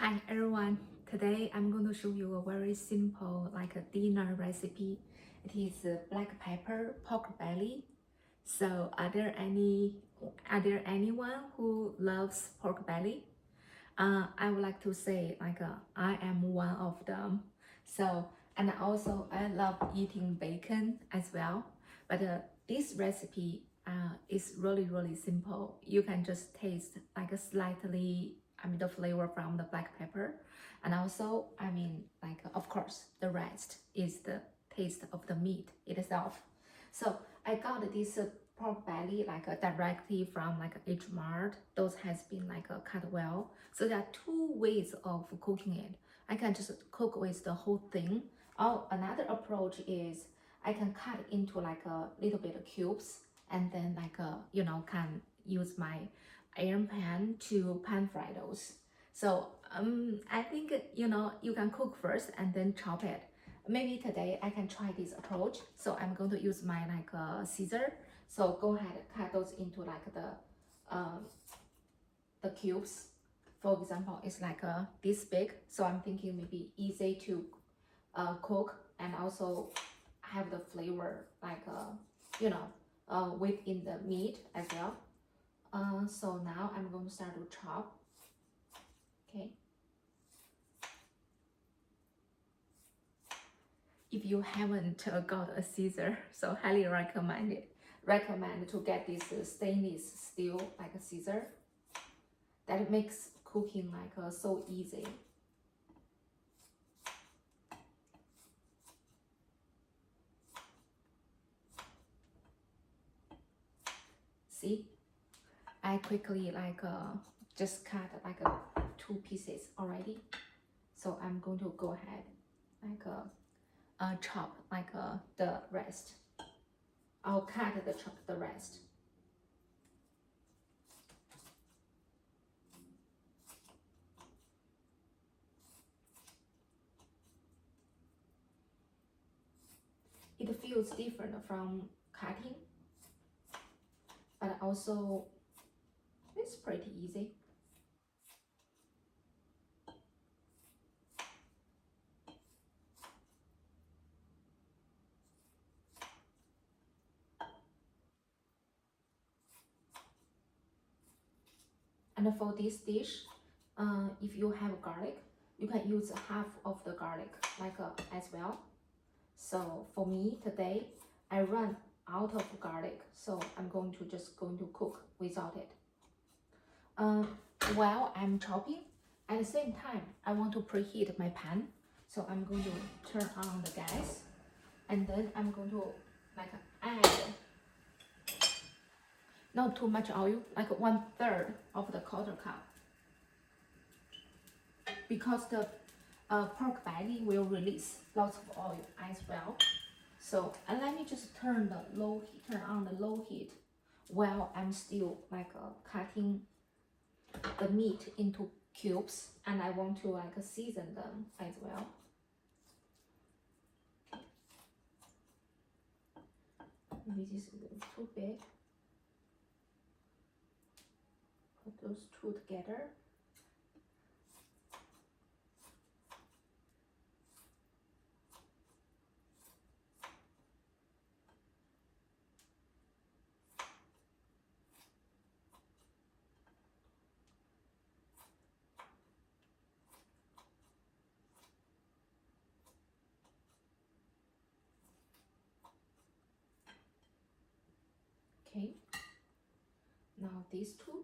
Hi everyone, today I'm going to show you a very simple like a dinner recipe. It is black pepper pork belly. So are there anyone who loves pork belly? I would like to say I am one of them. So and also I love eating bacon as well. But this recipe is really simple. You can just taste like a slightly the flavor from the black pepper, and also of course the rest is the taste of the meat itself. So I got this pork belly directly from H Mart. Those has been cut well. So there are two ways of cooking it. I can just cook with the whole thing. Or another approach is I can cut into a little bit of cubes and then can use my iron pan to pan fry those. So I think you can cook first and then chop it. Maybe today I can try this approach. So I'm going to use my scissor. So go ahead, cut those into the cubes. For example, it's this big. So I'm thinking maybe easy to cook and also have the flavor within the meat as well. So now I'm going to start to chop. Okay. If you haven't got a scissor, so highly recommend to get this stainless steel a scissor. That makes cooking so easy. See, I quickly just cut two pieces already. So I'm going to go ahead chop the rest. I'll cut the rest. It feels different from cutting, but also it's pretty easy. And for this dish, if you have garlic, you can use half of the garlic as well. So for me today, I run out of garlic, so I'm going to cook without it. While I'm chopping, at the same time, I want to preheat my pan. So I'm going to turn on the gas, and then I'm going to add not too much oil, 1/3 of the quarter cup, because the pork belly will release lots of oil as well. So and let me just turn on the low heat while I'm still cutting the meat into cubes, and I want to season them as well. Maybe this is a little too big. Put those two together. Okay, now these two.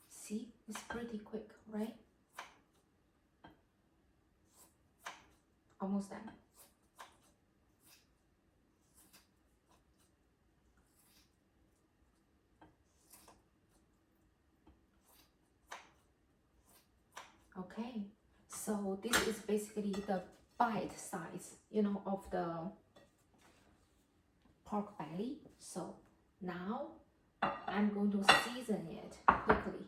See, it's pretty quick, right? Almost done. Okay, so this is basically the bite size, of the pork belly. So now I'm going to season it quickly.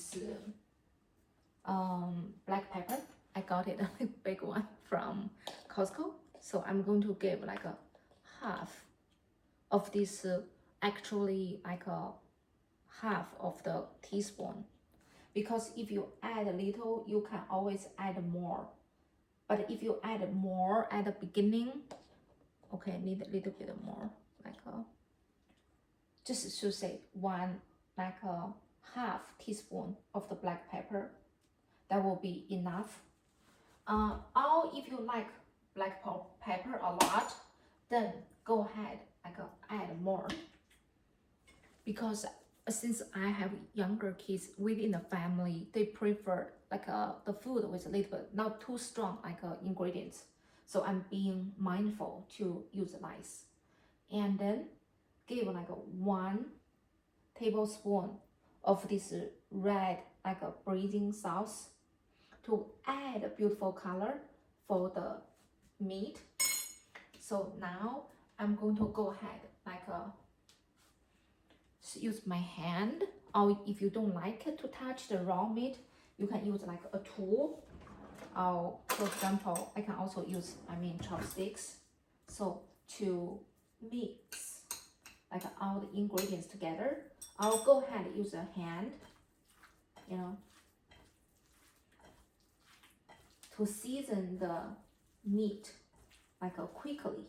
this black pepper. I got it a big one from Costco. So I'm going to give like a half of this, actually like a half of the teaspoon. Because if you add a little, you can always add more. But if you add more at the beginning, okay, need a little bit more, like just to say one, like a half teaspoon of the black pepper. That will be enough. Or if you like black pepper a lot, then go ahead, like add more. Because since I have younger kids within the family, they prefer like the food with a little bit not too strong like ingredients. So I'm being mindful to utilize, and then give like 1 tablespoon of this red like a braising sauce to add a beautiful color for the meat. So now I'm going to go ahead like use my hand, or if you don't like to touch the raw meat, you can use like a tool, or for example, I can also use chopsticks. So to mix like all the ingredients together, I'll go ahead and use a hand, to season the meat like quickly.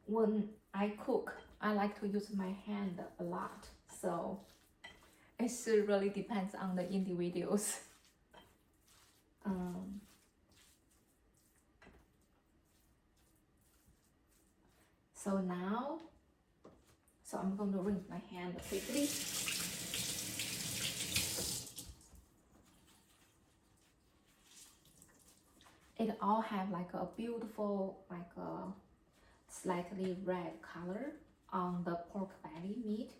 When I cook, I like to use my hand a lot, so it really depends on the individuals. So now, I'm going to rinse my hand quickly. It all have like a beautiful, like a slightly red color on the pork belly meat.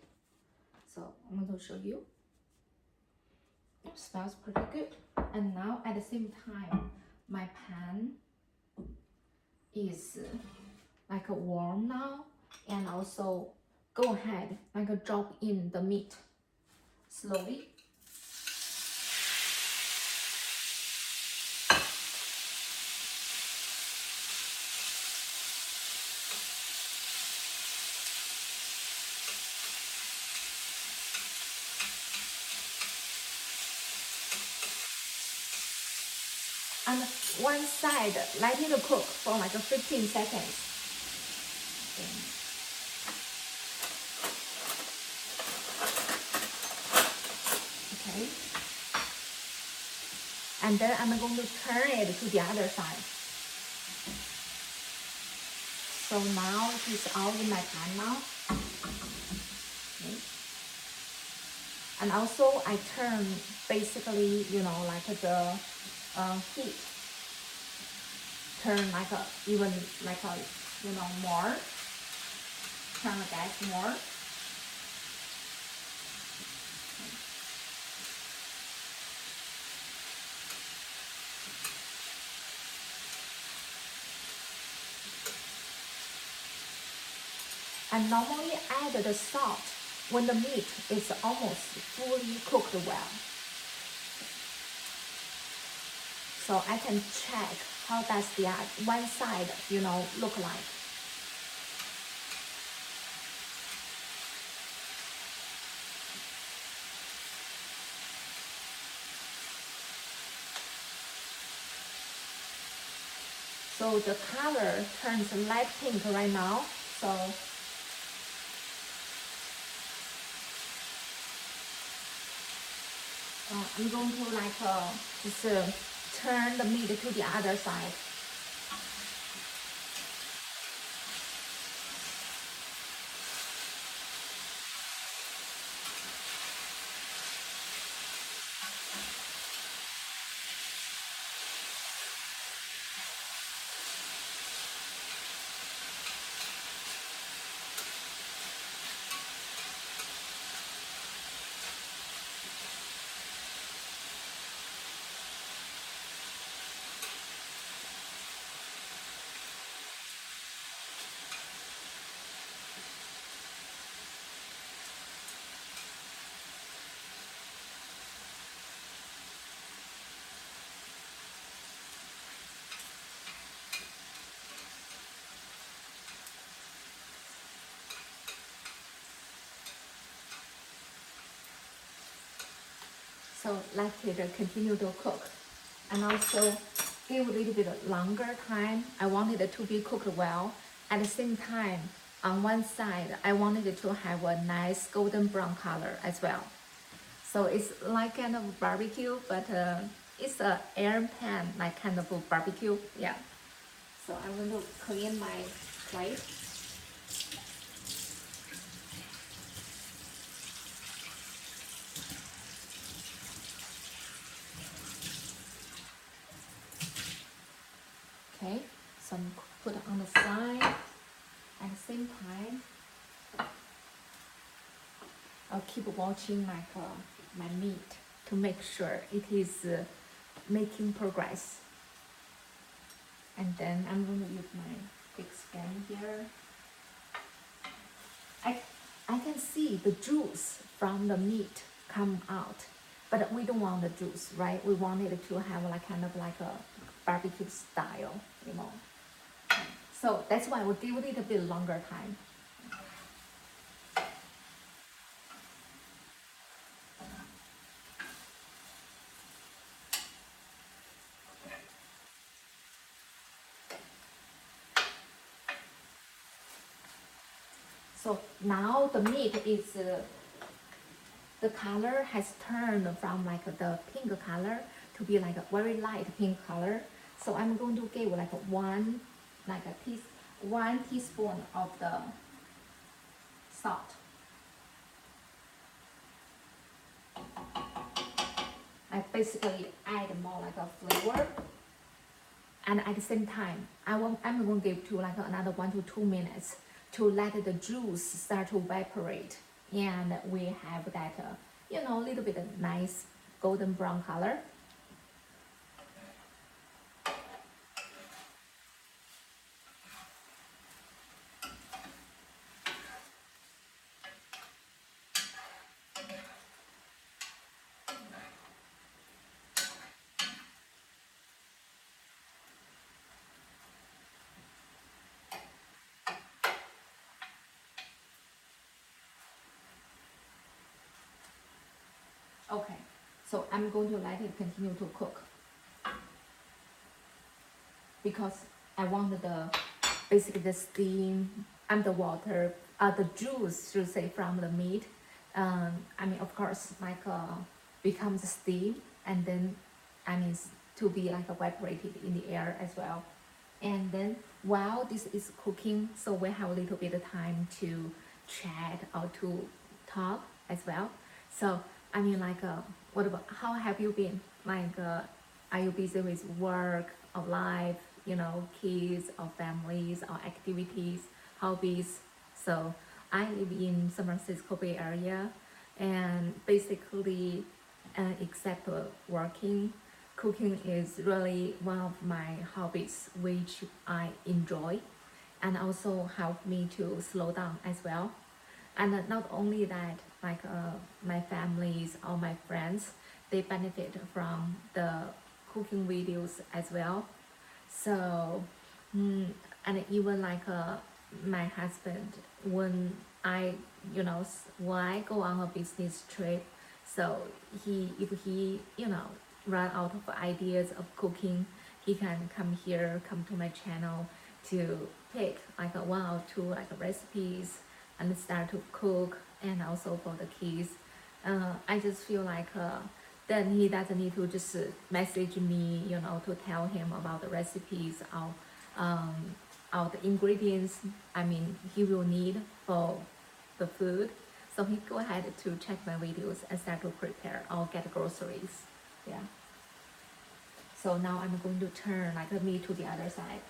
So I'm going to show you. It smells pretty good. And now at the same time, my pan is like warm now, and also go ahead like drop in the meat slowly. And one side, let it cook for like 15 seconds. Okay. And then I'm going to turn it to the other side. So now it's all in my pan now. Okay. And also I turn basically, like the heat. Turn like even like more. Turn the gas more. And normally add the salt when the meat is almost fully cooked well. So I can check how does the one side, look like. So the color turns light pink right now. So I'm going to just turn the meat to the other side. So let it continue to cook. And also give a little bit longer time. I wanted it to be cooked well. At the same time, on one side, I wanted it to have a nice golden brown color as well. So it's like kind of barbecue, but it's a air pan, like kind of a barbecue. Yeah. So I'm going to clean my plate. Okay, so I'm put it on the side. At the same time, I'll keep watching my meat to make sure it is making progress. And then I'm going to use my big spoon here. I can see the juice from the meat come out, but we don't want the juice, right? We want it to have like kind of like a barbecue style, you know. So that's why we give it a bit longer time. So now the meat is, the color has turned from like the pink color to be like a very light pink color. So I'm going to give like one teaspoon of the salt. I basically add more like a flavor. And at the same time, I'm going to give to like another 1 to 2 minutes to let the juice start to evaporate. And we have that, you know, a little bit of nice golden brown color. Okay, so I'm going to let it continue to cook because I want basically the steam and the water, the juice, should say, from the meat. I mean, of course, like becomes steam, and then to be like evaporated in the air as well. And then while this is cooking, so we have a little bit of time to chat or to talk as well. So I mean, like, what about, how have you been? Like, are you busy with work or life, you know, kids or families or activities, hobbies? So I live in San Francisco Bay Area, and basically, except working, cooking is really one of my hobbies, which I enjoy, and also help me to slow down as well. And not only that, like my families or my friends, they benefit from the cooking videos as well. So, and even like my husband, when I, you know, when I go on a business trip, so if he, you know, run out of ideas of cooking, he can come here, come to my channel to pick like 1 or 2 like recipes and start to cook, and also for the kids. I just feel like then he doesn't need to just message me, you know, to tell him about the recipes or the ingredients he will need for the food. So he go ahead to check my videos and start to prepare or get groceries. Yeah. So now I'm going to turn like the meat to the other side.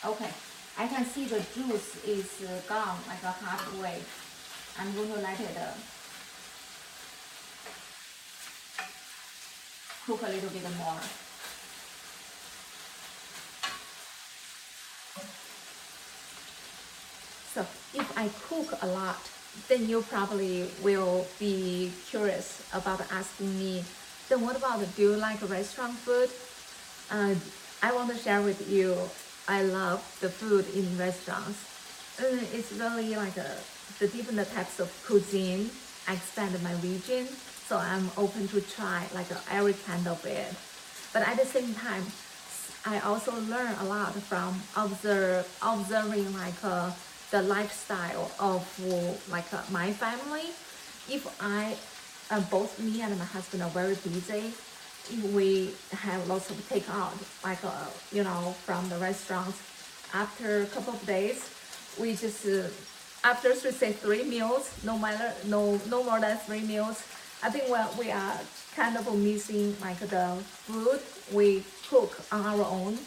Okay, I can see the juice is gone like a halfway. I'm going to let it cook a little bit more. So if I cook a lot, then you probably will be curious about asking me, Then what about, do you like restaurant food? I want to share with you, I love the food in restaurants. It's really like the different types of cuisine. I expand my region, so I'm open to try like every kind of it. But at the same time, I also learn a lot from observing like the lifestyle of my family. If both me and my husband are very busy, if we have lots of takeout, like from the restaurants, after a couple of days, we just after say 3 meals, no more than 3 meals. I think we are kind of missing like the food we cook on our own.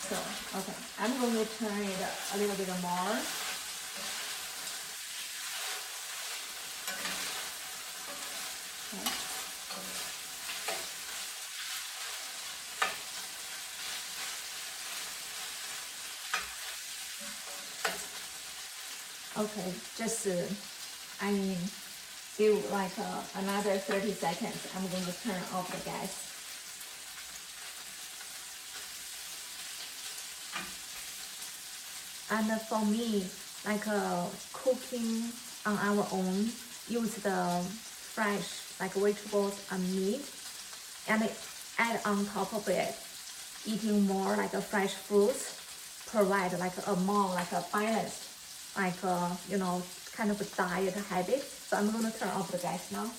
So okay, I'm going to turn it a little bit more. Okay, just I mean, give like another 30 seconds. I'm going to turn off the gas. And for me, like cooking on our own, use the fresh like vegetables and meat, and add on top of it, eating more like a fresh fruits, provide like a more like a balanced, like kind of a diet habit. So I'm going to turn off the gas now.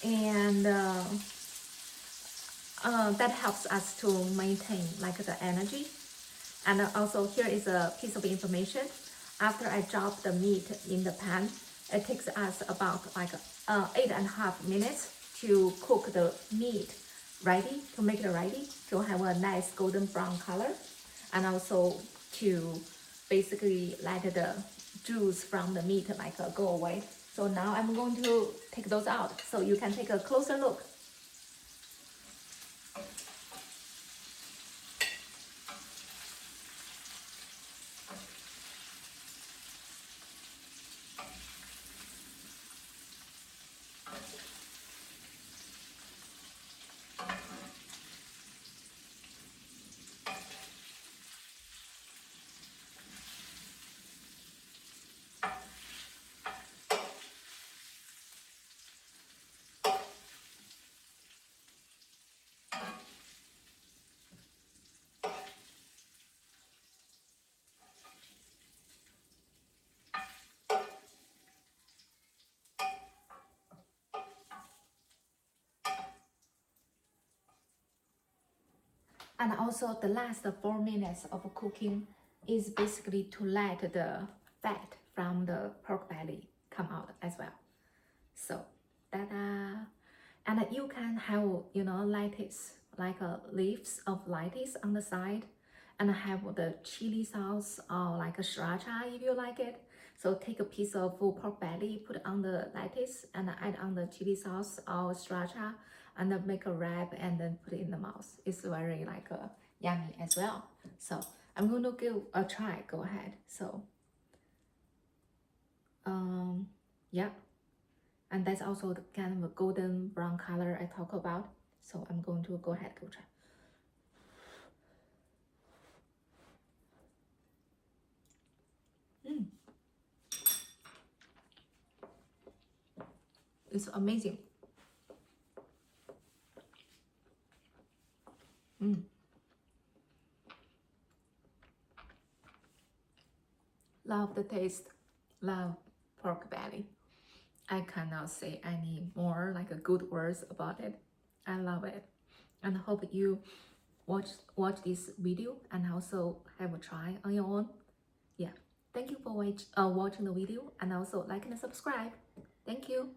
And that helps us to maintain like the energy. And also here is a piece of information. After I drop the meat in the pan, it takes us about like 8.5 minutes to cook the meat ready, to make it ready, to have a nice golden brown color, and also to basically let the juice from the meat like go away. So now I'm going to take those out so you can take a closer look. And also the last 4 minutes of cooking is basically to let the fat from the pork belly come out as well. So ta-da! And you can have, lettuce, like leaves of lettuce on the side, and have the chili sauce or like a sriracha if you like it. So take a piece of pork belly, put on the lettuce, and add on the chili sauce or sriracha, and then make a wrap and then put it in the mouth. It's very like yummy as well. So I'm going to give a try. Go ahead. So yeah, and that's also the kind of a golden brown color I talk about. So I'm going to go ahead, go try. It's amazing. Love the taste, love pork belly. I cannot say any more like a good words about it. I love it, and I hope you watch this video and also have a try on your own. Yeah, thank you for watching the video, and also like and subscribe. Thank you.